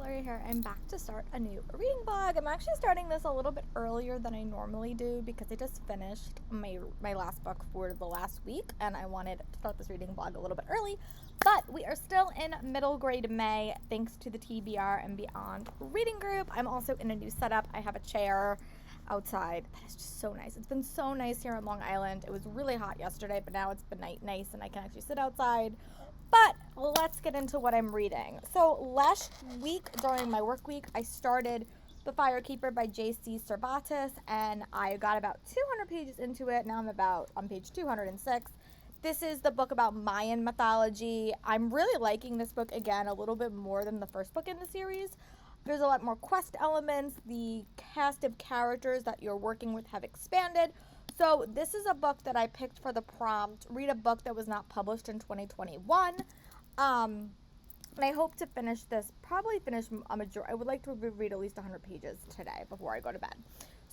Lori here. I'm back to start a new reading vlog. I'm actually starting this a little bit earlier than I normally do because I just finished my last book for the last week and I wanted to start this reading vlog a little bit early. But we are still in middle grade May thanks to the TBR and Beyond reading group. I'm also in a new setup. I have a chair outside that is just so nice. It's been so nice here on Long Island. It was really hot yesterday, but now it's been nice and I can actually sit outside. But let's get into what I'm reading. So last week during my work week, I started The Firekeeper by J.C. Cervatis, and I got about 200 pages into it. Now I'm on page 206. This is the book about Mayan mythology. I'm really liking this book again a little bit more than the first book in the series. There's a lot more quest elements. The cast of characters that you're working with have expanded. So this is a book that I picked for the prompt, read a book that was not published in 2021. And I hope to finish this, probably finish a majority. I would like to read at least 100 pages today before I go to bed.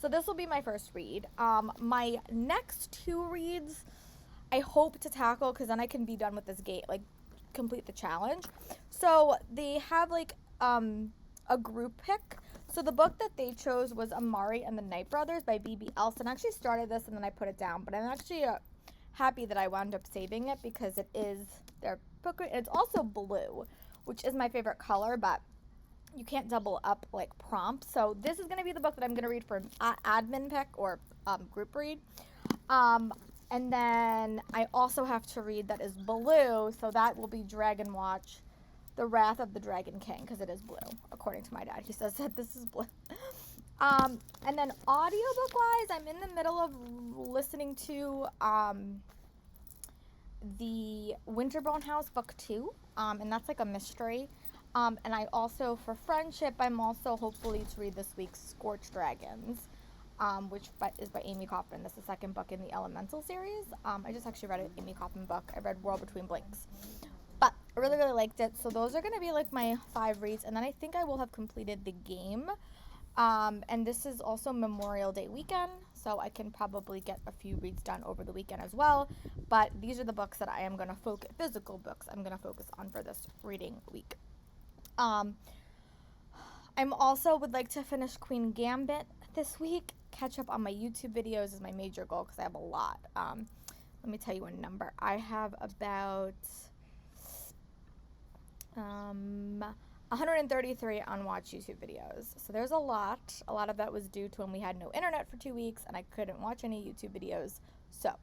So this will be my first read. My next two reads, I hope to tackle because then I can be done with this complete the challenge. So they have a group pick. So the book that they chose was Omari and the Night Brothers by B.B. Elston. I actually started this and then I put it down, but I'm actually happy that I wound up saving it because it is their book. It's also blue, which is my favorite color, but you can't double up prompts. So this is going to be the book that I'm going to read for an admin pick or group read. And then I also have to read that is blue, so that will be Dragon Watch, The Wrath of the Dragon King, because it is blue, according to my dad. He says that this is blue. And then audiobook-wise, I'm in the middle of listening to the Winterbourne House Book 2, and that's like a mystery. And I also, for friendship, I'm also hopefully to read this week's Scorch Dragons, which is by Amie Kaufman. This is the second book in the Elemental series. I just actually read an Amie Kaufman book. I read World Between Blinks. But I really, really liked it. So those are going to be my 5 reads. And then I think I will have completed the game. And this is also Memorial Day weekend. So I can probably get a few reads done over the weekend as well. But these are the books that I am going to focus, physical books I'm going to focus on for this reading week. I'm also would like to finish Queen Gambit this week. Catch up on my YouTube videos is my major goal because I have a lot. Let me tell you a number. I have about 133 unwatched YouTube videos. So there's a lot. A lot of that was due to when we had no internet for 2 weeks and I couldn't watch any YouTube videos. So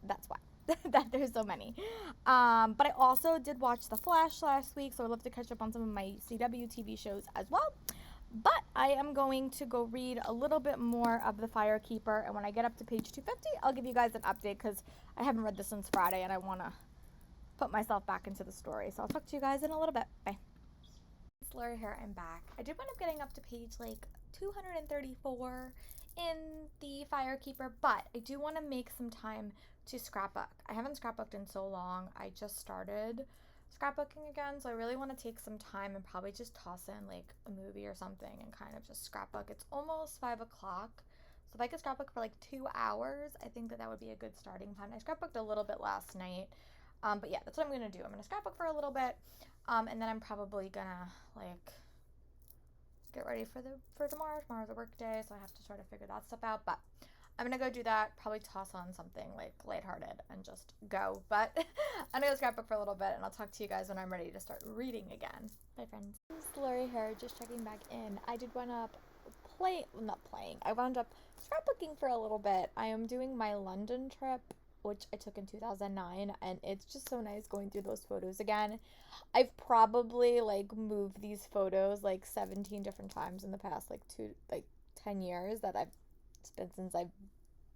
that's why that there's so many. But I also did watch The Flash last week, so I'd love to catch up on some of my CW TV shows as well. But I am going to go read a little bit more of The Firekeeper, and when I get up to page 250, I'll give you guys an update because I haven't read this since Friday and I want to put myself back into the story. So I'll talk to you guys in a little bit. Bye. It's Lori here. I'm back. I did wind up getting up to page 234 in The Firekeeper, but I do want to make some time to scrapbook. I haven't scrapbooked in so long. I just started scrapbooking again, so I really want to take some time and probably just toss in a movie or something and kind of just scrapbook. It's almost 5 o'clock, so if I could scrapbook for 2 hours, I think that would be a good starting time. I scrapbooked a little bit last night, but yeah, that's what I'm gonna do. I'm gonna scrapbook for a little bit, and then I'm probably gonna get ready for tomorrow. Tomorrow's a work day, so I have to try to figure that stuff out, but I'm gonna go do that, probably toss on something lighthearted and just go. But I'm gonna go scrapbook for a little bit and I'll talk to you guys when I'm ready to start reading again. Bye friends. It's Lori here, just checking back in. I did wind up I wound up scrapbooking for a little bit. I am doing my London trip, which I took in 2009, and it's just so nice going through those photos again. I've probably moved these photos 17 different times in the past 10 years that it's been since I've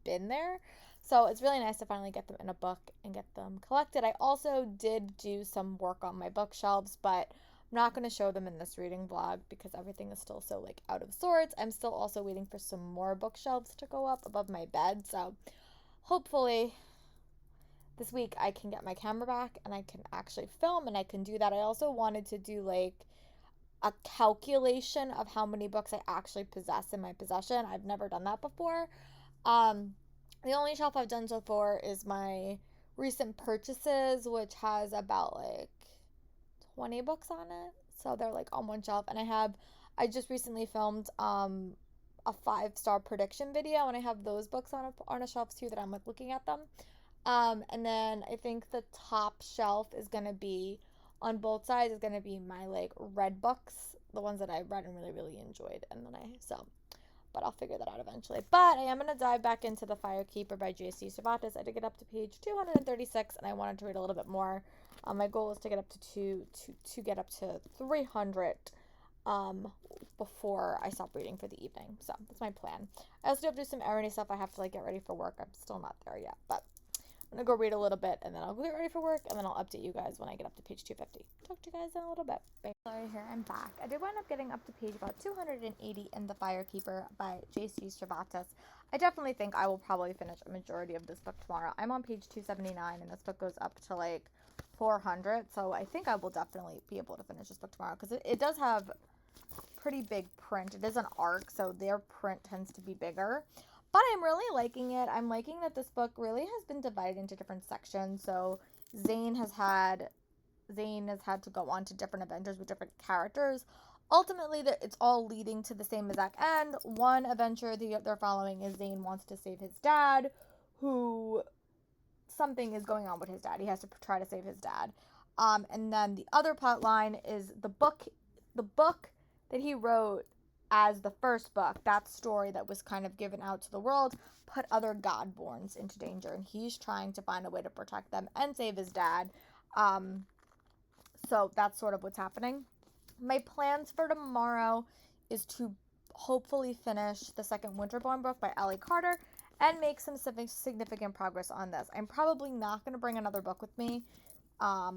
been there. So it's really nice to finally get them in a book and get them collected. I also did do some work on my bookshelves, but I'm not going to show them in this reading vlog because everything is still so out of sorts. I'm still also waiting for some more bookshelves to go up above my bed. So hopefully this week I can get my camera back and I can actually film and I can do that. I also wanted to do a calculation of how many books I actually possess in my possession. I've never done that before. The only shelf I've done so far is my recent purchases, which has about 20 books on it. So they're like on one shelf, and I just recently filmed a 5-star prediction video, and I have those books on a shelf too that I'm like looking at them. And then I think the top shelf is gonna be on both sides is gonna be my like read books, the ones that I read and really really enjoyed, and then but I'll figure that out eventually. But I am going to dive back into The Firekeeper by J.C. Cervantes. I did get up to page 236, and I wanted to read a little bit more. My goal is to get up to get up to 300 before I stop reading for the evening. So that's my plan. I also have to do some errandy stuff. I have to like get ready for work. I'm still not there yet, but I'm going to go read a little bit, and then I'll get ready for work, and then I'll update you guys when I get up to page 250. Talk to you guys in a little bit. Bye. Sorry, here I'm back. I did wind up getting up to page about 280 in The Firekeeper by J.C. Cervantes. I definitely think I will probably finish a majority of this book tomorrow. I'm on page 279, and this book goes up to like 400, so I think I will definitely be able to finish this book tomorrow, because it does have pretty big print. It is an arc, so their print tends to be bigger. But I'm really liking it. I'm liking that this book really has been divided into different sections. So Zane has had to go on to different adventures with different characters. Ultimately, it's all leading to the same exact end. One adventure they're following is Zane wants to save his dad, who something is going on with his dad. He has to try to save his dad. And then the other plot line is the book that he wrote as the first book, that story that was kind of given out to the world, put other Godborns into danger, and he's trying to find a way to protect them and save his dad. So that's sort of what's happening. My plans for tomorrow is to hopefully finish the second Winterbourne book by Ellie Carter and make some significant progress on this. I'm probably not going to bring another book with me. I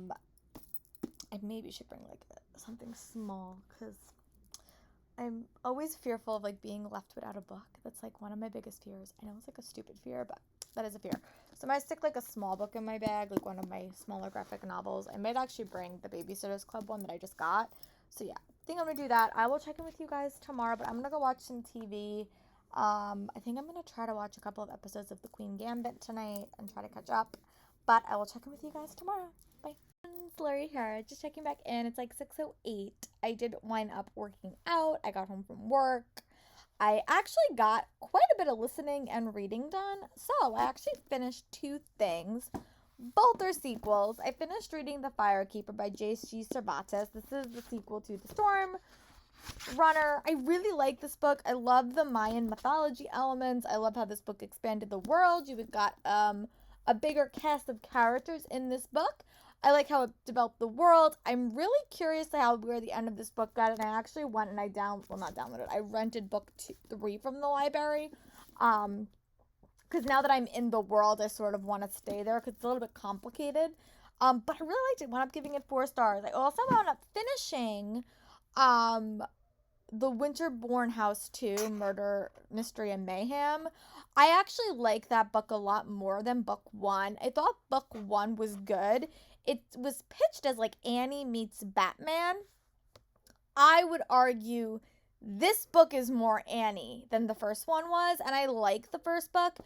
maybe should bring like something small, because I'm always fearful of like being left without a book. That's like one of my biggest fears. I know it's like a stupid fear, but that is a fear. So I might stick like a small book in my bag, like one of my smaller graphic novels. I might actually bring the Babysitter's Club one that I just got. So yeah, I think I'm gonna do that. I will check in with you guys tomorrow, but I'm gonna go watch some TV. I think I'm gonna try to watch a couple of episodes of The Queen Gambit tonight and try to catch up. But I will check in with you guys tomorrow. Bye. Lori here, just checking back in. It's like 6:08. I did wind up working out. I got home from work. I actually got quite a bit of listening and reading done. So I actually finished 2 things. Both are sequels. I finished reading The Firekeeper by J.C. Cervantes. This is the sequel to The Storm Runner. I really like this book. I love the Mayan mythology elements. I love how this book expanded the world. You've got a bigger cast of characters in this book. I like how it developed the world. I'm really curious to where the end of this book got, and I actually went and I rented book 3 from the library, because now that I'm in the world, I sort of want to stay there, because it's a little bit complicated, but I really liked it. Wound up giving it 4 stars. I also wound up finishing, the Winterbourne House 2, Murder, Mystery, and Mayhem. I actually like that book a lot more than book 1. I thought book 1 was good. It was pitched as like Annie meets Batman. I would argue this book is more Annie than the first one was, and I like the first book.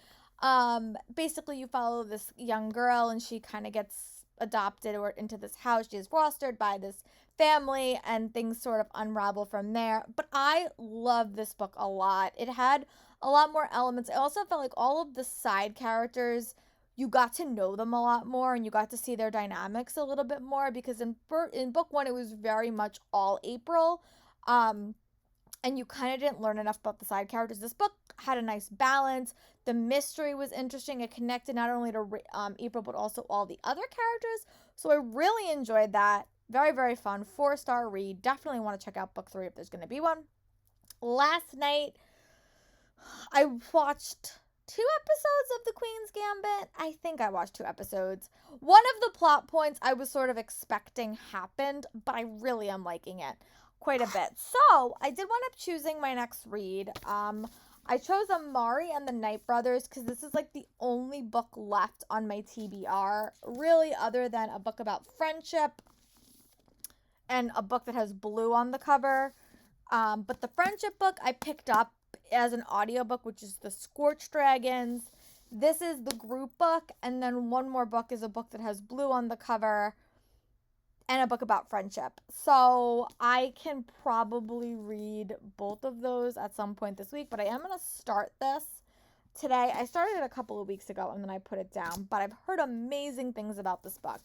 Basically you follow this young girl, and she kind of gets adopted or into this house. She is fostered by this family, and things sort of unravel from there. But I love this book a lot. It had a lot more elements. I also felt like all of the side characters, you got to know them a lot more, and you got to see their dynamics a little bit more, because in book 1 it was very much all April, and you kind of didn't learn enough about the side characters. This book had a nice balance. The mystery was interesting. It connected not only to April, but also all the other characters, so I really enjoyed that. Very, very fun. 4-star read. Definitely want to check out book 3 if there's going to be one. Last night I watched 2 episodes of The Queen's Gambit. I think I watched 2 episodes. One of the plot points I was sort of expecting happened, but I really am liking it quite a bit. So I did wind up choosing my next read. I chose Omari and the Night Brothers, because this is like the only book left on my TBR, really, other than a book about friendship and a book that has blue on the cover. But the friendship book I picked up as an audiobook, which is the Scorch Dragons. This is the group book, and then one more book is a book that has blue on the cover. and a book about friendship. So I can probably read both of those at some point this week, but I am going to start this today. I started it a couple of weeks ago and then I put it down, but I've heard amazing things about this book.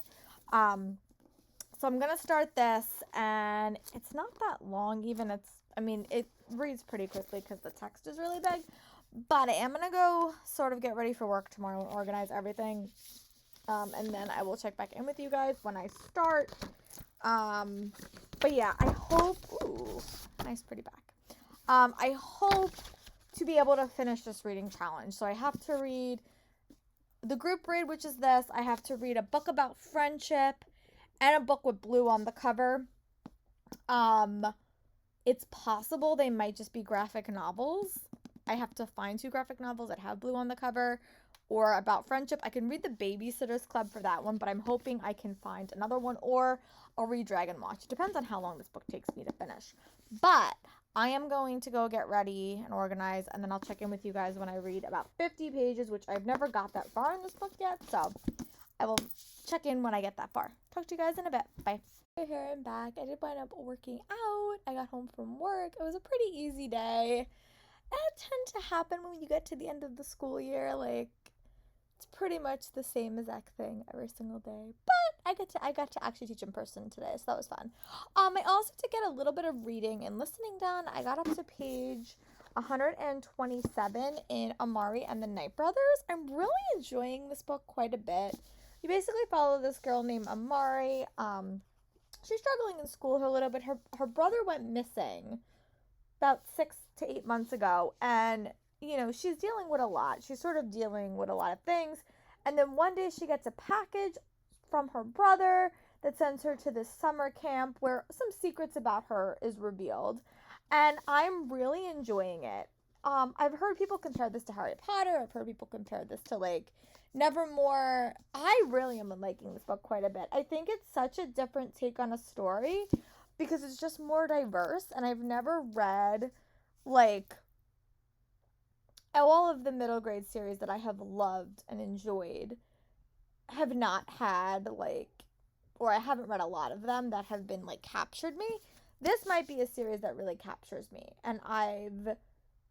So I'm going to start this, and it's not that long even. It reads pretty quickly because the text is really big, but I am going to go sort of get ready for work tomorrow and organize everything. And then I will check back in with you guys when I start. But yeah, I hope, ooh, nice pretty back. I hope to be able to finish this reading challenge. So I have to read the group read, which is this. I have to read a book about friendship and a book with blue on the cover. It's possible they might just be graphic novels. I have to find 2 graphic novels that have blue on the cover or about friendship. I can read The Babysitter's Club for that one, but I'm hoping I can find another one, or I'll read Dragon Watch. It depends on how long this book takes me to finish. But I am going to go get ready and organize, and then I'll check in with you guys when I read about 50 pages, which I've never got that far in this book yet, so I will check in when I get that far. Talk to you guys in a bit. Bye. Here I'm back. I did wind up working out. I got home from work. It was a pretty easy day. That tends to happen when you get to the end of the school year. Like, it's pretty much the same exact thing every single day. But I got to actually teach in person today, so that was fun. I also did get a little bit of reading and listening done. I got up to page 127 in Omari and the Night Brothers. I'm really enjoying this book quite a bit. You basically follow this girl named Amari. She's struggling in school a little bit. Her brother went missing about 6 to 8 months ago, and she's dealing with a lot. She's sort of dealing with a lot of things, and then one day she gets a package from her brother that sends her to this summer camp where some secrets about her is revealed, and I'm really enjoying it. I've heard people compare this to Harry Potter. I've heard people compare this to Nevermore. I really am liking this book quite a bit. I think it's such a different take on a story because it's just more diverse, and I've never read all of the middle grade series that I have loved and enjoyed have not had or I haven't read a lot of them that have been captured me. This might be a series that really captures me, and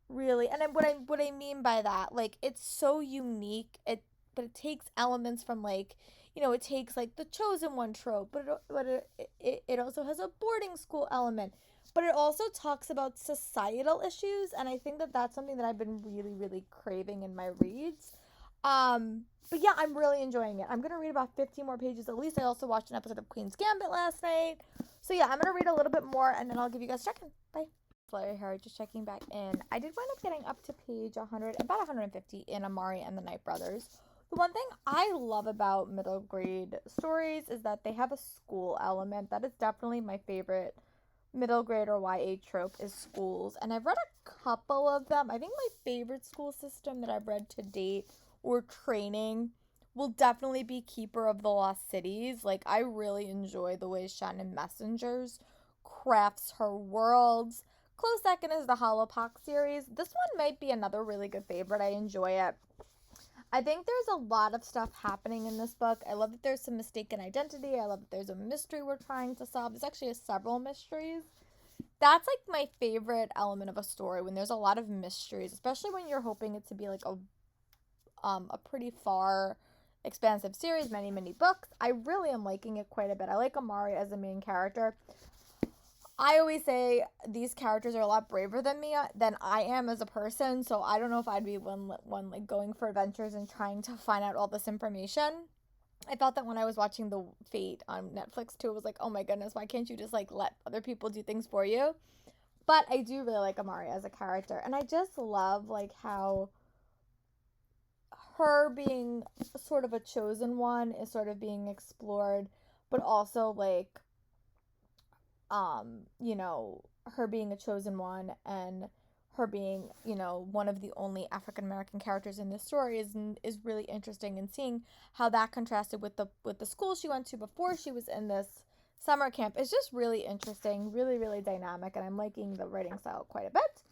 what I mean by that, it's so unique. But it takes elements from it takes the chosen one trope, but it also has a boarding school element, but it also talks about societal issues, and I think that that's something that I've been really, really craving in my reads. But yeah, I'm really enjoying it. I'm gonna read about 15 more pages at least. I also watched an episode of Queen's Gambit last night, so yeah, I'm gonna read a little bit more, and then I'll give you guys a check-in. Bye. Flurry here, just checking back in. I did wind up getting up to page 100, about 150 in Amari and the Night Brothers. The one thing I love about middle grade stories is that they have a school element. That is definitely my favorite middle grade or YA trope is schools. And I've read a couple of them. I think my favorite school system that I've read to date or training will definitely be Keeper of the Lost Cities. I really enjoy the way Shannon Messengers crafts her worlds. Close second is the Hollowpox series. This one might be another really good favorite. I enjoy it. I think there's a lot of stuff happening in this book. I love that there's some mistaken identity. I love that there's a mystery we're trying to solve. There's actually several mysteries. That's my favorite element of a story, when there's a lot of mysteries, especially when you're hoping it to be a pretty far expansive series, many, many books. I really am liking it quite a bit. I like Omari as a main character. I always say these characters are a lot braver than I am as a person, so I don't know if I'd be one going for adventures and trying to find out all this information. I felt that when I was watching The Fate on Netflix too, it was oh my goodness, why can't you just let other people do things for you? But I do really like Omari as a character, and I just love how her being sort of a chosen one is sort of being explored, but also her being a chosen one and her being, one of the only African American characters in this story is really interesting, and seeing how that contrasted with the school she went to before she was in this summer camp is just really interesting, really, really dynamic, and I'm liking the writing style quite a bit.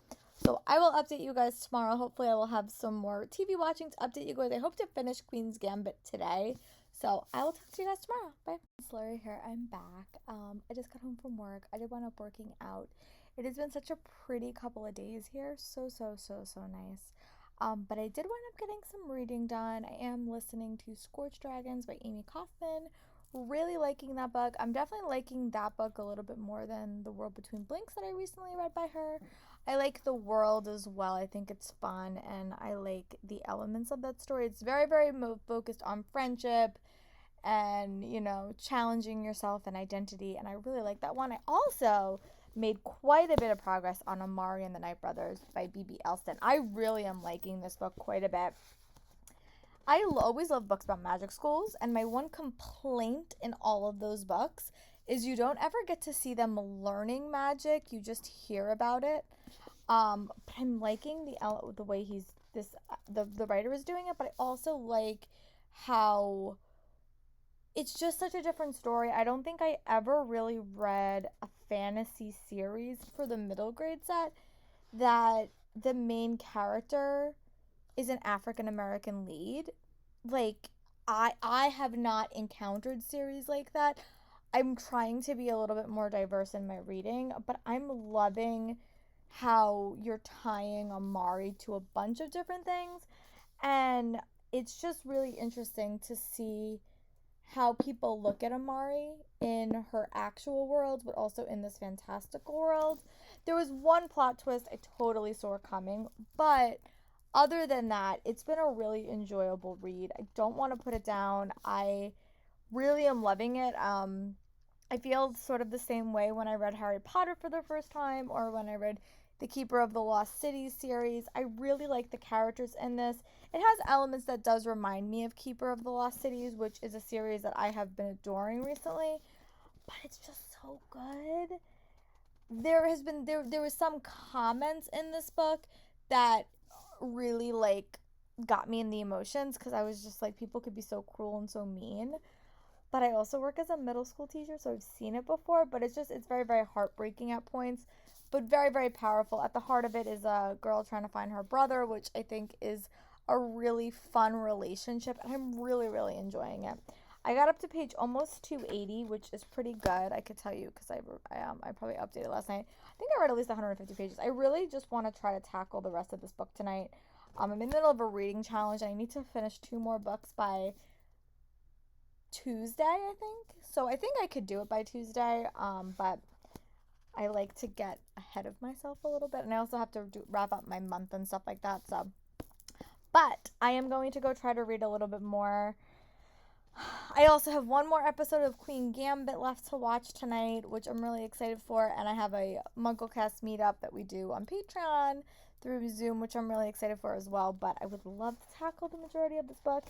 So I will update you guys tomorrow. Hopefully I will have some more TV watching to update you guys. I hope to finish Queen's Gambit today. So I will talk to you guys tomorrow. Bye. It's Lori here. I'm back. I just got home from work. I did wind up working out. It has been such a pretty couple of days here. So nice. But I did wind up getting some reading done. I am listening to Scorch Dragons by Amie Kaufman. Really liking that book. I'm definitely liking that book a little bit more than The World Between Blinks that I recently read by her. I like the world as well. I think it's fun, and I like the elements of that story. It's very focused on friendship and, challenging yourself and identity, and I really like that one. I also made quite a bit of progress on Omari and the Night Brothers by B.B. Elston. I really am liking this book quite a bit. I always love books about magic schools, and my one complaint in all of those books is you don't ever get to see them learning magic. You just hear about it. But I'm liking the way the writer is doing it, but I also like how it's just such a different story. I don't think I ever really read a fantasy series for the middle grade set that the main character is an African American lead. Like, I have not encountered series like that. I'm trying to be a little bit more diverse in my reading, but I'm loving how you're tying Omari to a bunch of different things, and it's just really interesting to see how people look at Omari in her actual world, but also in this fantastical world. There was one plot twist I totally saw coming, but other than that, it's been a really enjoyable read. I don't want to put it down. I really am loving it. I feel sort of the same way when I read Harry Potter for the first time, or when I read the Keeper of the Lost Cities series. I really like the characters in this. It has elements that does remind me of Keeper of the Lost Cities, which is a series that I have been adoring recently, but it's just so good. There was some comments in this book that really got me in the emotions, because I was just like, people could be so cruel and so mean. But I also work as a middle school teacher, so I've seen it before, but it's very heartbreaking at points, but very powerful. At the heart of it is a girl trying to find her brother, which I think is a really fun relationship, and I'm really enjoying it. I got up to page almost 280, which is pretty good, I could tell you, because I probably updated last night. I think I read at least 150 pages. I really just want to try to tackle the rest of this book tonight. I'm in the middle of a reading challenge, and I need to finish 2 more books by Tuesday, I think. So I think I could do it by Tuesday, but I like to get ahead of myself a little bit, and I also have to wrap up my month and stuff like that. So, but I am going to go try to read a little bit more. I also have one more episode of Queen Gambit left to watch tonight, which I'm really excited for, and I have a MuggleCast meetup that we do on Patreon through Zoom, which I'm really excited for as well. But I would love to tackle the majority of this book.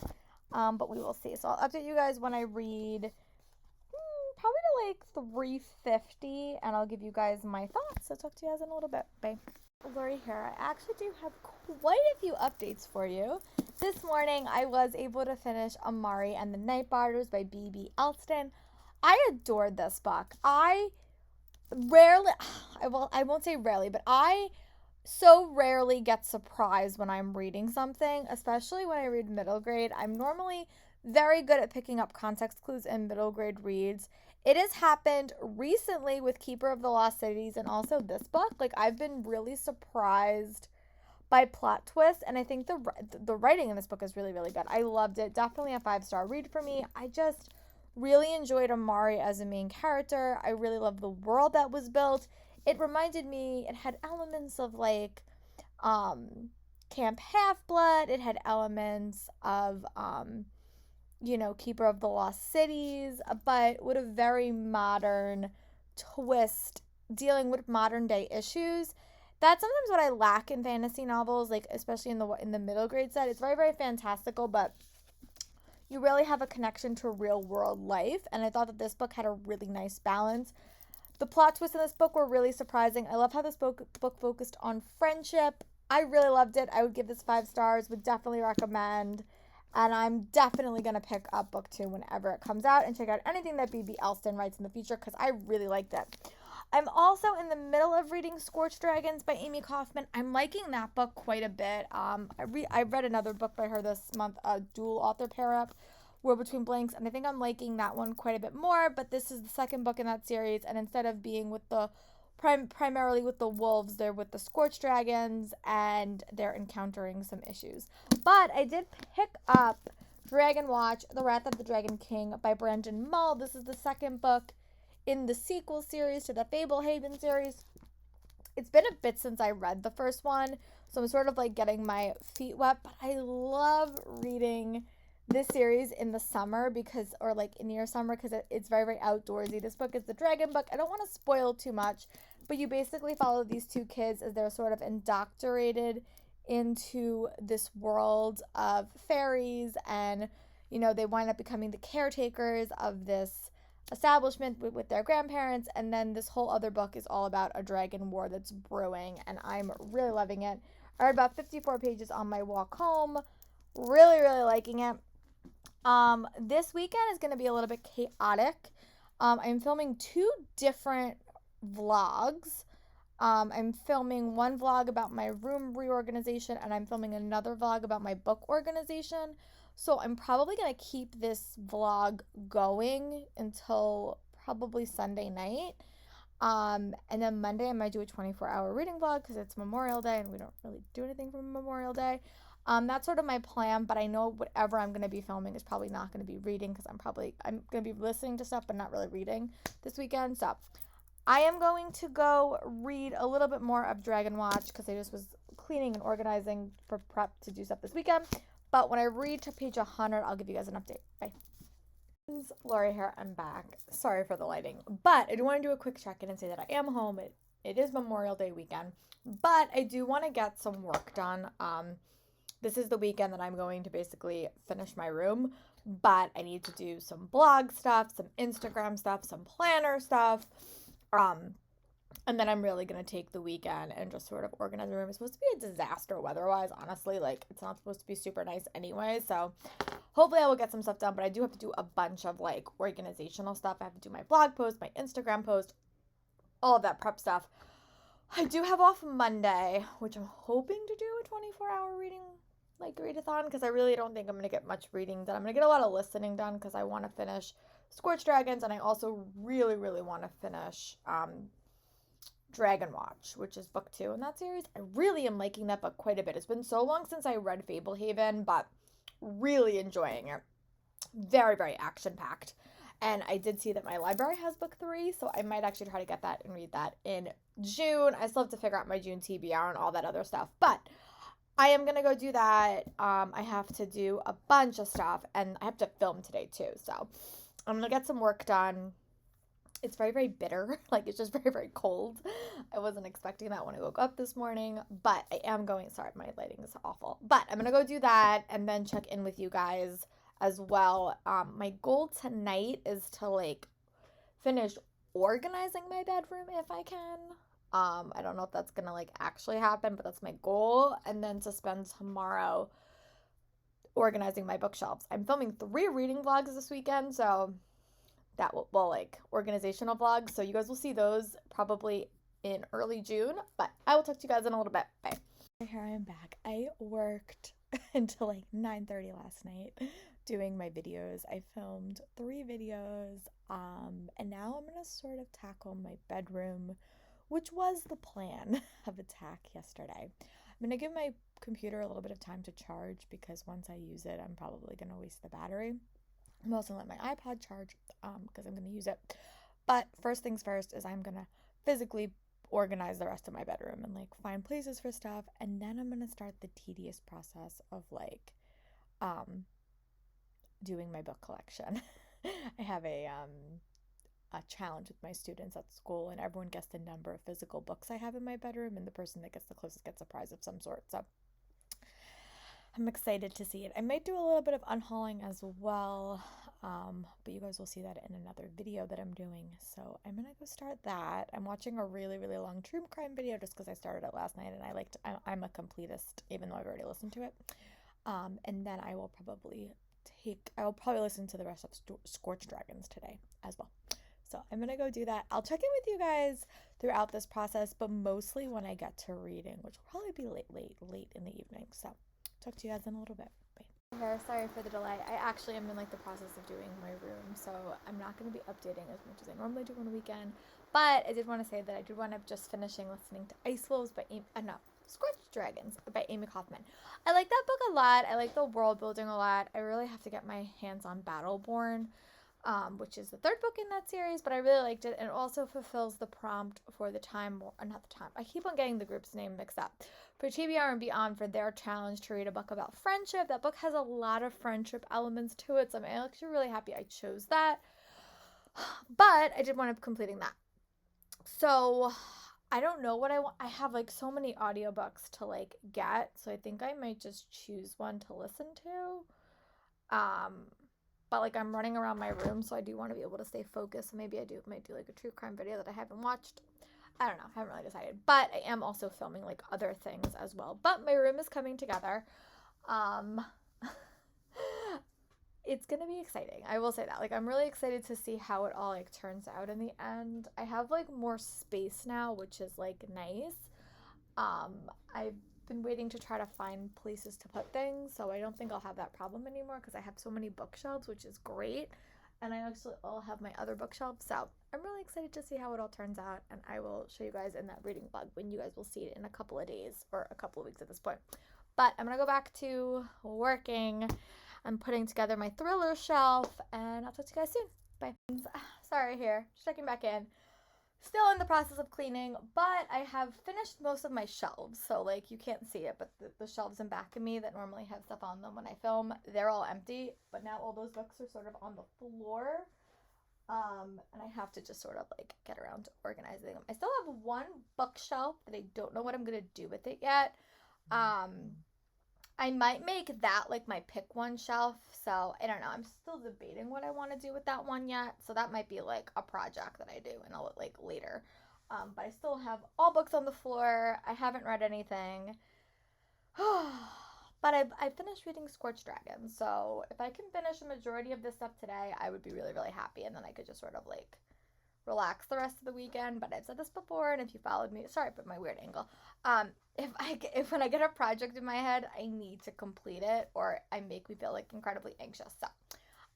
But we will see. So I'll update you guys when I read probably to like 350, and I'll give you guys my thoughts. So talk to you guys in a little bit. Bye. Lori here. I actually do have quite a few updates for you. This morning I was able to finish Omari and the Night Brothers by B.B. Elston. I adored this book. I won't say rarely, but I so rarely get surprised when I'm reading something, especially when I read middle grade. I'm normally very good at picking up context clues in middle grade reads. It has happened recently with Keeper of the Lost Cities and also this book. Like, I've been really surprised by plot twists, and I think the writing in this book is really good. I loved it. Definitely a 5-star read for me. I just really enjoyed Omari as a main character. I really love the world that was built. It reminded me, it had elements of like Camp Half-Blood. It had elements of Keeper of the Lost Cities, but with a very modern twist, dealing with modern day issues. That's sometimes what I lack in fantasy novels, like especially in the middle grade set. It's very fantastical, but you really have a connection to real world life, and I thought that this book had a really nice balance. The plot twists in this book were really surprising. I love how this book focused on friendship. I really loved it. I would give this 5 stars, would definitely recommend. And I'm definitely going to pick up book 2 whenever it comes out and check out anything that B.B. Elston writes in the future, because I really liked it. I'm also in the middle of reading Scorch Dragons by Amie Kaufman. I'm liking that book quite a bit. I read another book by her this month, a dual author pair up, World Between Blanks, and I think I'm liking that one quite a bit more, but this is the second book in that series, and instead of being with the primarily with the wolves, they're with the Scorch dragons, and they're encountering some issues. But I did pick up Dragon Watch, The Wrath of the Dragon King by Brandon Mull. This is the second book in the sequel series to the Fablehaven series. It's been a bit since I read the first one, so I'm sort of like getting my feet wet, but I love reading this series in the summer because, or like near summer, because it's very, very outdoorsy. This book is the dragon book. I don't want to spoil too much, but you basically follow these two kids as they're sort of indoctrinated into this world of fairies, and you know, they wind up becoming the caretakers of this establishment with their grandparents, and then this whole other book is all about a dragon war that's brewing, and I'm really loving it. I read about 54 pages on my walk home. Really, really liking it. This weekend is going to be a little bit chaotic. I'm filming 2 different vlogs. I'm filming one vlog about my room reorganization, and I'm filming another vlog about my book organization. So I'm probably going to keep this vlog going until probably Sunday night. And then Monday I might do a 24-hour reading vlog because it's Memorial Day and we don't really do anything for Memorial Day. That's sort of my plan, but I know whatever I'm going to be filming is probably not going to be reading because I'm going to be listening to stuff but not really reading this weekend. So I am going to go read a little bit more of Dragon Watch because I just was cleaning and organizing for prep to do stuff this weekend. But when I read to page 100, I'll give you guys an update. Bye. Lori here, I'm back. Sorry for the lighting, but I do want to do a quick check-in and say that I am home. It is Memorial Day weekend, but I do want to get some work done. This is the weekend that I'm going to basically finish my room, but I need to do some blog stuff, some Instagram stuff, some planner stuff, and then I'm really going to take the weekend and just sort of organize the room. It's supposed to be a disaster weather-wise, honestly. Like, it's not supposed to be super nice anyway, so hopefully I will get some stuff done, but I do have to do a bunch of, like, organizational stuff. I have to do my blog post, my Instagram post, all of that prep stuff. I do have off Monday, which I'm hoping to do a 24-hour reading, like, readathon, because I really don't think I'm going to get much reading done. I'm going to get a lot of listening done because I want to finish Scorch Dragons, and I also really, really want to finish Dragon Watch, which is book 2 in that series. I really am liking that book quite a bit. It's been so long since I read Fablehaven, but really enjoying it. Very, very action-packed. And I did see that my library has book 3, so I might actually try to get that and read that in June. I still have to figure out my June TBR and all that other stuff, but I am going to go do that. I have to do a bunch of stuff, and I have to film today too, so I'm going to get some work done. It's very, very bitter. Like, it's just very, very cold. I wasn't expecting that when I woke up this morning, but I am going, sorry, my lighting is awful, but I'm going to go do that and then check in with you guys as well. My goal tonight is to, like, finish organizing my bedroom if I can. I don't know if that's going to, like, actually happen, but that's my goal. And then to spend tomorrow organizing my bookshelves. I'm filming 3 reading vlogs this weekend, so that will, well, like, organizational vlogs, so you guys will see those probably in early June, but I will talk to you guys in a little bit. Bye. Here I am back. I worked until like 9:30 last night doing my videos. I filmed 3 videos, and now I'm gonna sort of tackle my bedroom, which was the plan of attack yesterday. I'm gonna give my computer a little bit of time to charge because once I use it, I'm probably gonna waste the battery. I'm also gonna let my iPod charge because I'm going to use it. But first things first is I'm going to physically organize the rest of my bedroom and, like, find places for stuff. And then I'm going to start the tedious process of, like, doing my book collection. I have a challenge with my students at school, and everyone gets the number of physical books I have in my bedroom, and the person that gets the closest gets a prize of some sort. So I'm excited to see it. I might do a little bit of unhauling as well, but you guys will see that in another video that I'm doing. So I'm gonna go start that. I'm watching a really, really long true crime video just because I started it last night, and I'm a completist, even though I've already listened to it. And then I will probably listen to the rest of Scorch Dragons today as well. So I'm gonna go do that. I'll check in with you guys throughout this process, but mostly when I get to reading, which will probably be late in the evening. So talk to you guys in a little bit. Bye. Here, sorry for the delay. I actually am in like the process of doing my room, so I'm not going to be updating as much as I normally do on a weekend. But I did want to say that I did want to just finishing listening to Ice Wolves by Scorch Dragons by Amie Kaufman. I like that book a lot. I like the world building a lot. I really have to get my hands on Battleborn, which is the third book in that series, but I really liked it, and it also fulfills the prompt for the time, or not the time, I keep on getting the group's name mixed up, for TBR and Beyond, for their challenge to read a book about friendship. That book has a lot of friendship elements to it, so I'm actually really happy I chose that, but I did wind up completing that. So I don't know what I want. I have like so many audiobooks to like get, so I think I might just choose one to listen to. But like I'm running around my room, so I do want to be able to stay focused. So maybe might do like a true crime video that I haven't watched. I don't know, haven't really decided. But I am also filming like other things as well. But my room is coming together. It's gonna be exciting. I will say that. Like I'm really excited to see how it all like turns out in the end. I have like more space now, which is like nice. I've been waiting to try to find places to put things, so I don't think I'll have that problem anymore because I have so many bookshelves, which is great. And I actually all have my other bookshelves, so I'm really excited to see how it all turns out, and I will show you guys in that reading vlog when you guys will see it in a couple of days or a couple of weeks at this point. But I'm gonna go back to working. I'm putting together my thriller shelf, and I'll talk to you guys soon. Bye. Sorry, here, just checking back in. Still in the process of cleaning, but I have finished most of my shelves, so like you can't see it, but the shelves in back of me that normally have stuff on them when I film, they're all empty, but now all those books are sort of on the floor, and I have to just sort of like get around to organizing them. I still have one bookshelf that I don't know what I'm gonna do with it yet. I might make that like my pick one shelf, so I don't know. I'm still debating what I want to do with that one yet, so that might be like a project that I do and I'll like later. But I still have all books on the floor. I haven't read anything. But I finished reading Scorch Dragons, so if I can finish a majority of this stuff today, I would be really, really happy, and then I could just sort of like relax the rest of the weekend. But I've said this before, and if you followed me, sorry for my weird angle, if when I get a project in my head, I need to complete it, or I make me feel like incredibly anxious. So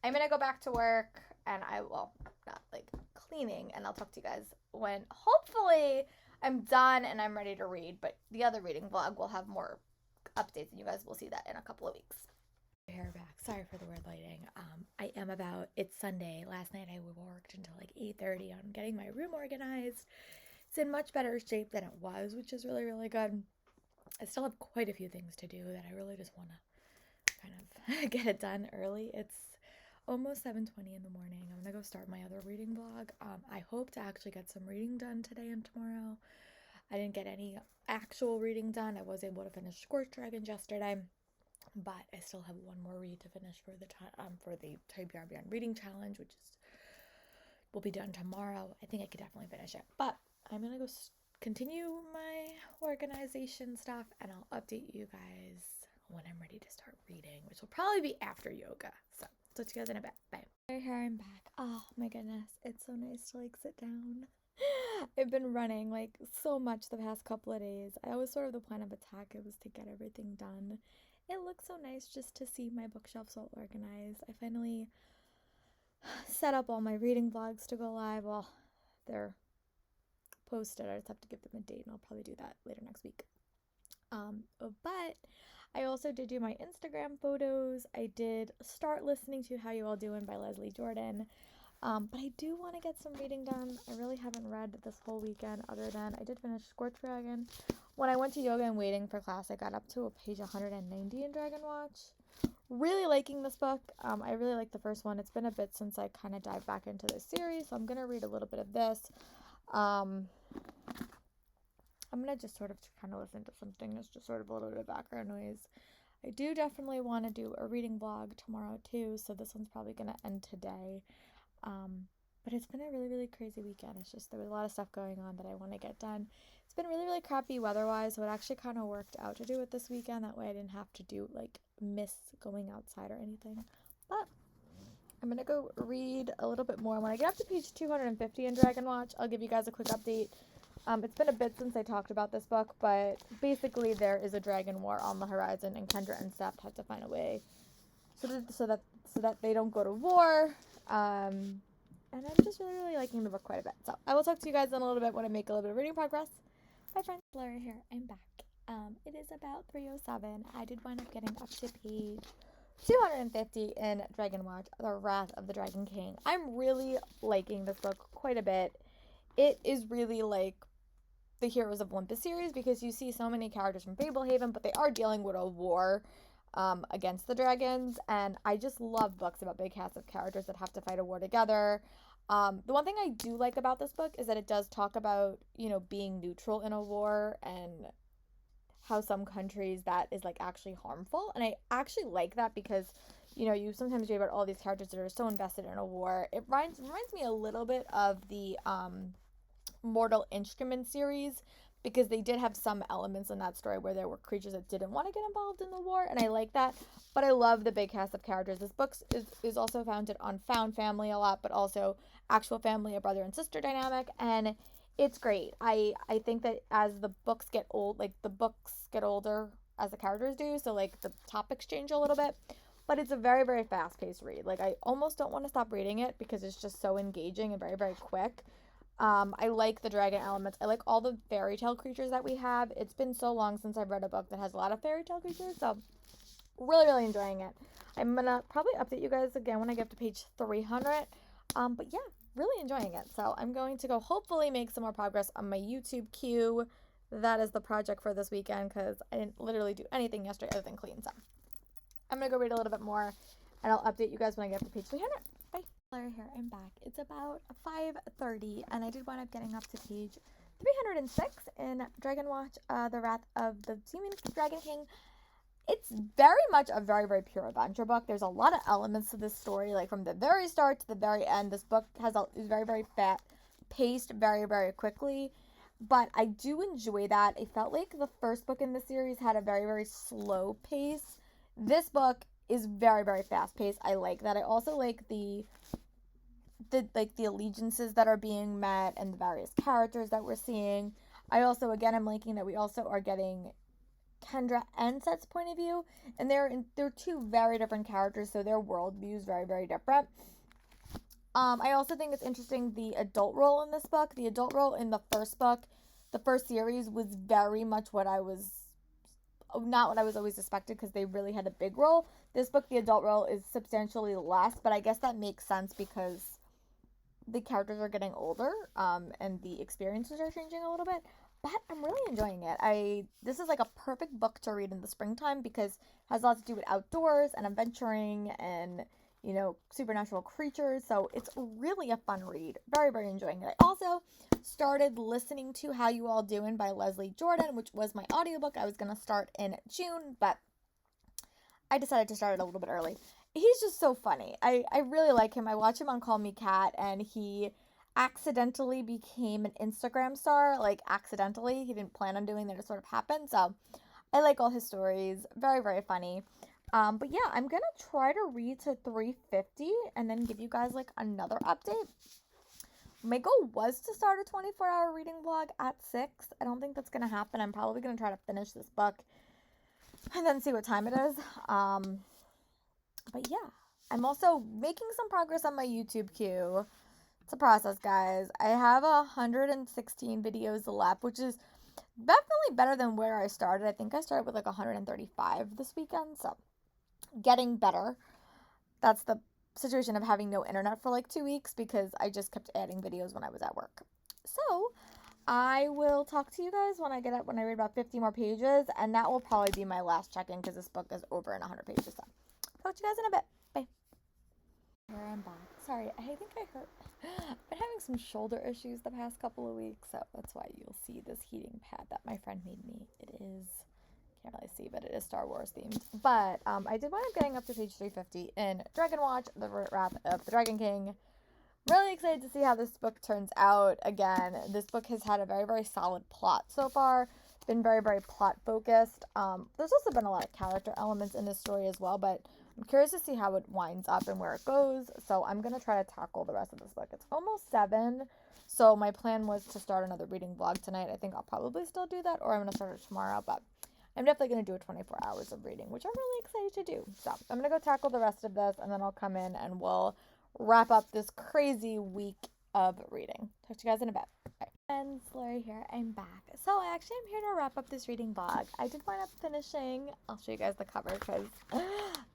I'm gonna go back to work, and I will not like cleaning, and I'll talk to you guys when hopefully I'm done and I'm ready to read. But the other reading vlog will have more updates, and you guys will see that in a couple of weeks. Hair back. Sorry for the weird lighting. It's Sunday. Last night I worked until like 8:30 on getting my room organized. It's in much better shape than it was, which is really, really good. I still have quite a few things to do that I really just want to kind of get it done early. It's almost 7:20 in the morning. I'm gonna go start my other reading vlog. I hope to actually get some reading done today and tomorrow. I didn't get any actual reading done. I was able to finish Scorch Dragons yesterday, but I still have one more read to finish for the TBR Beyond Reading Challenge, which will be done tomorrow. I think I could definitely finish it, but I'm gonna go continue my organization stuff, and I'll update you guys when I'm ready to start reading, which will probably be after yoga. So talk to you guys in a bit. Bye. Here I'm back. Oh my goodness, it's so nice to like sit down. I've been running like so much the past couple of days. I was sort of the plan of attack. It was to get everything done. It looks so nice just to see my bookshelves all organized. I finally set up all my reading vlogs to go live. Well, they're posted. I just have to give them a date, and I'll probably do that later next week. But I also did do my Instagram photos. I did start listening to How You All Doing by Leslie Jordan. But I do want to get some reading done. I really haven't read this whole weekend, other than I did finish Scorch Dragon. When I went to yoga and waiting for class, I got up to page 190 in Dragon Watch. Really liking this book. I really like the first one. It's been a bit since I kind of dived back into this series, so I'm going to read a little bit of this. I'm going to just sort of kind of listen to something that's just sort of a little bit of background noise. I do definitely want to do a reading vlog tomorrow too, so this one's probably going to end today. But it's been a really, really crazy weekend. It's just there was a lot of stuff going on that I want to get done. It's been really, really crappy weather-wise, so it actually kind of worked out to do it this weekend. That way I didn't have to miss going outside or anything. But I'm going to go read a little bit more. When I get up to page 250 in Dragon Watch, I'll give you guys a quick update. It's been a bit since I talked about this book, but basically there is a dragon war on the horizon, and Kendra and Steph have to find a way so that they don't go to war. And I'm just really, really liking the book quite a bit. So I will talk to you guys in a little bit when I make a little bit of reading progress. Bye, friends. Laura here. I'm back. It is about 307. I did wind up getting up to page 250 in Dragon Watch, The Wrath of the Dragon King. I'm really liking this book quite a bit. It is really like the Heroes of Olympus series because you see so many characters from Fablehaven, but they are dealing with a war against the dragons, and I just love books about big casts of characters that have to fight a war together. The one thing I do like about this book is that it does talk about, being neutral in a war and how some countries that is like actually harmful. And I actually like that because, you sometimes read about all these characters that are so invested in a war. It reminds me a little bit of the Mortal Instruments series, because they did have some elements in that story where there were creatures that didn't want to get involved in the war, and I like that. But I love the big cast of characters. This book is also founded on found family a lot, but also actual family, a brother and sister dynamic, and it's great. I think that as the books get old, like the books get older as the characters do, so like the topics change a little bit, but it's a very, very fast-paced read. Like I almost don't want to stop reading it because it's just so engaging and very, very quick. I like the dragon elements. I like all the fairy tale creatures that we have. It's been so long since I've read a book that has a lot of fairy tale creatures, so really, really enjoying it. I'm gonna probably update you guys again when I get up to page 300. But yeah, really enjoying it. So I'm going to go hopefully make some more progress on my YouTube queue. That is the project for this weekend because I didn't literally do anything yesterday other than clean. So I'm gonna go read a little bit more, and I'll update you guys when I get up to page 300. Bye. Laura here. I'm back. It's about 5:30, and I did wind up getting up to page 306 in Dragon Watch, The Wrath of the Dragon King. It's very much a very, very pure adventure book. There's a lot of elements to this story, like from the very start to the very end. This book is very, very paced very, very quickly, but I do enjoy that. It felt like the first book in the series had a very, very slow pace. This book is very, very fast paced. I like that. I also like the allegiances that are being met and the various characters that we're seeing. I'm liking that we also are getting Kendra and Set's point of view, and they're two very different characters, so their worldview is very, very different. I also think it's interesting the adult role in this book. The adult role in the first book, the first series, was very much not what I was always expected because they really had a big role. This book, the adult role is substantially less, but I guess that makes sense because the characters are getting older, and the experiences are changing a little bit. But I'm really enjoying it. This is like a perfect book to read in the springtime because it has lots to do with outdoors and adventuring and, supernatural creatures. So it's really a fun read. Very, very enjoying it. I also started listening to How You All Doin' by Leslie Jordan, which was my audiobook I was going to start in June, but I decided to start it a little bit early. He's just so funny. I really like him. I watch him on Call Me Kat, and he accidentally became an Instagram star, like accidentally. He didn't plan on doing that. It sort of happened. So I like all his stories. Very, very funny. But yeah, I'm going to try to read to 350 and then give you guys like another update. My goal was to start a 24-hour reading vlog at 6. I don't think that's going to happen. I'm probably going to try to finish this book and then see what time it is. But yeah, I'm also making some progress on my YouTube queue. It's a process, guys. I have 116 videos left, which is definitely better than where I started. I think I started with like 135 this weekend, so getting better. That's the situation of having no internet for like 2 weeks because I just kept adding videos when I was at work. So I will talk to you guys when I read about 50 more pages, and that will probably be my last check-in because this book is over in 100 pages. So talk to you guys in a bit. Bye. Here I'm back. Sorry, I think I hurt. I've been having some shoulder issues the past couple of weeks, so that's why you'll see this heating pad that my friend made me. It is, can't really see, but it is Star Wars themed. But I did wind up getting up to page 350 in Dragon Watch, The Wrath of the Dragon King. Really excited to see how this book turns out. Again, this book has had a very, very solid plot so far. Been very, very plot focused. There's also been a lot of character elements in this story as well, but I'm curious to see how it winds up and where it goes. So I'm going to try to tackle the rest of this book. It's almost 7, so my plan was to start another reading vlog tonight. I think I'll probably still do that, or I'm going to start it tomorrow, but I'm definitely going to do a 24 hours of reading, which I'm really excited to do. So I'm going to go tackle the rest of this, and then I'll come in and we'll wrap up this crazy week of reading. Talk to you guys in a bit. Bye. And Lori here, I'm back. So I actually am here to wrap up this reading vlog. I did wind up finishing, I'll show you guys the cover because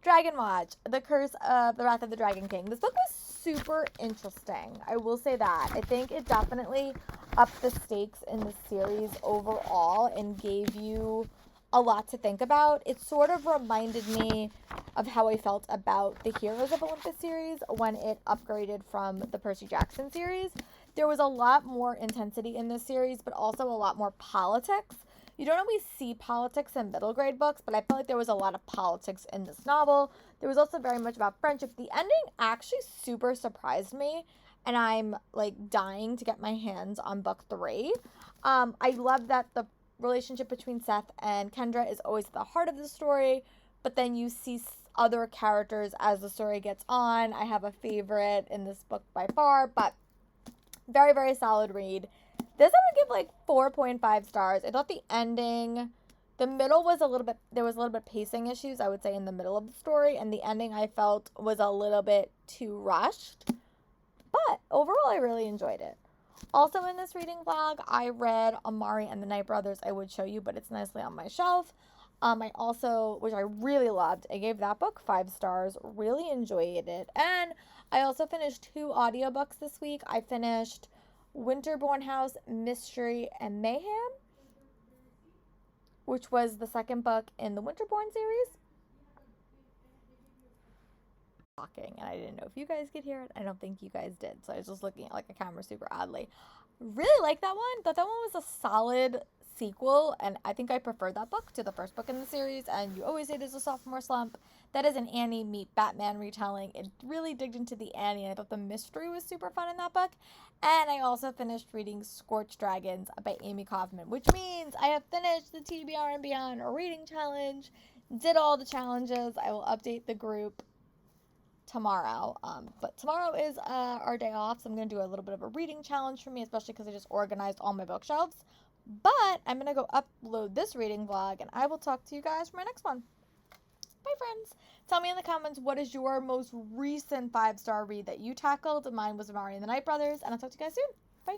Dragon Watch, The Curse of the Wrath of the Dragon King. This book was super interesting. I will say that. I think it definitely upped the stakes in the series overall and gave you a lot to think about. It sort of reminded me of how I felt about the Heroes of Olympus series when it upgraded from the Percy Jackson series. There was a lot more intensity in this series, but also a lot more politics. You don't always see politics in middle grade books, but I felt like there was a lot of politics in this novel. There was also very much about friendship. The ending actually super surprised me, and I'm like dying to get my hands on book 3. I love that the relationship between Seth and Kendra is always at the heart of the story, but then you see other characters as the story gets on. I have a favorite in this book by far, but very, very solid read. This I would give like 4.5 stars. I thought the ending, the middle was there was a little bit of pacing issues, I would say, in the middle of the story, and the ending I felt was a little bit too rushed, but overall I really enjoyed it. Also in this reading vlog, I read Omari and the Night Brothers. I would show you, but it's nicely on my shelf. I also, which I really loved, I gave that book 5 stars, really enjoyed it. And I also finished 2 audiobooks this week. I finished Winterbourne House, Mystery, and Mayhem, which was the second book in the Winterbourne series. Talking, and I didn't know if you guys could hear it. I don't think you guys did, so I was just looking at like a camera super oddly. Really like that one. Thought that one was a solid sequel, and I think I preferred that book to the first book in the series. And You Always Say There's a Sophomore Slump. That is an Annie meet Batman retelling. It really digged into the Annie, and I thought the mystery was super fun in that book. And I also finished reading Scorch Dragons by Amie Kaufman, which means I have finished the TBR and Beyond reading challenge, did all the challenges. I will update the group tomorrow, but tomorrow is our day off, so I'm going to do a little bit of a reading challenge for me, especially because I just organized all my bookshelves. But I'm going to go upload this reading vlog, and I will talk to you guys for my next one. Bye, friends. Tell me in the comments, what is your most recent 5-star read that you tackled? Mine was Omari and the Night Brothers, and I'll talk to you guys soon. Bye.